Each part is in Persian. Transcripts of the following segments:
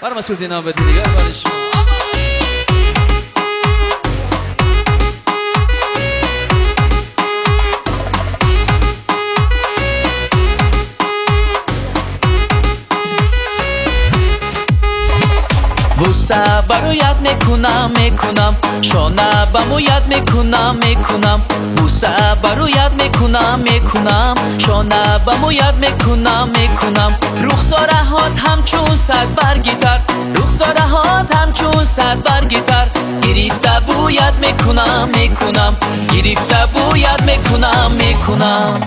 برای مسئول دینا بدی دیگه برش بوسه برایت میکنم شانه بمو یاد میکنم بوسه برایت میکنم شانه بمو یاد میکنم رخساره هات همچون صد برگیتر رخساره هات همچون صد برگیتر گرفته بویت میکنم گرفته بویت میکنم کنم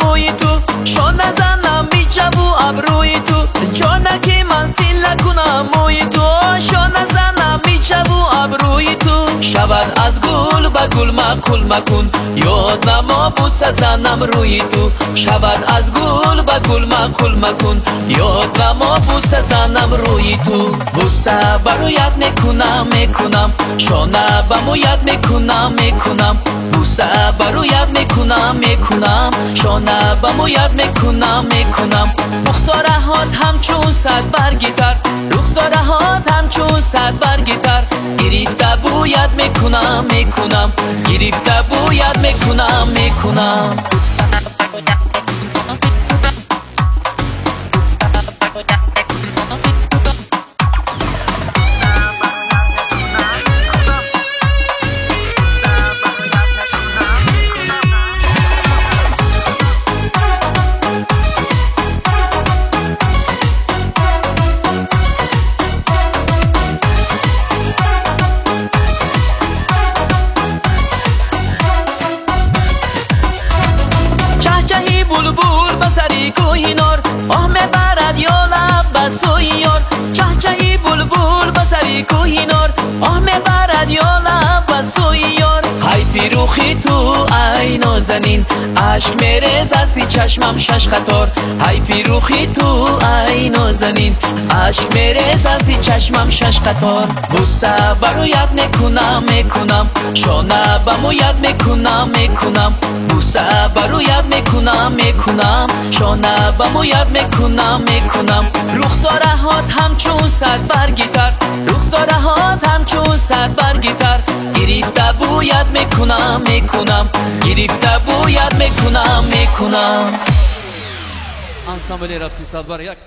موی تو شان نزنم میجبو ابروی تو جانه که من سیل کنم موی تو شان نزنم میجبو ابروی تو شود از گل به گل مقل مکن یاد نما بوسه زنم روی تو شود از گل به گل مقل مکن یاد نما بوسه زنم روی تو بوسه برایت میکنم شانه بمو یاد میکنم بوسه برایت میکنم شانه بمو یاد میکنم رخساره هات همچون صد برگیتر رخساره هات همچون صد برگیتر گرفته بویت میکنم گرفته بویت میکنم بلبل بسری کوهینار آه میبرد یا لب بسوی یار چهچهی بلبل بسری کوهینار آه میبرد یا لب بسوی یار حیفی روخی تو ای نازنین عشق میریز از چشمم شش خطار حیفی روخی تو ای نازنین عشق میریز از چشمم شش خطار بوسه برایت میکنم شانه بمو یاد میکنم بوسه برایت میکنم شانه بمو یاد میکنم رخساره هات همچون صد برگیتر رخساره هات همچون صد برگیتر گرفته بویت میکنم گرفته بویت میکنم انسامبل رقصی صد بار یک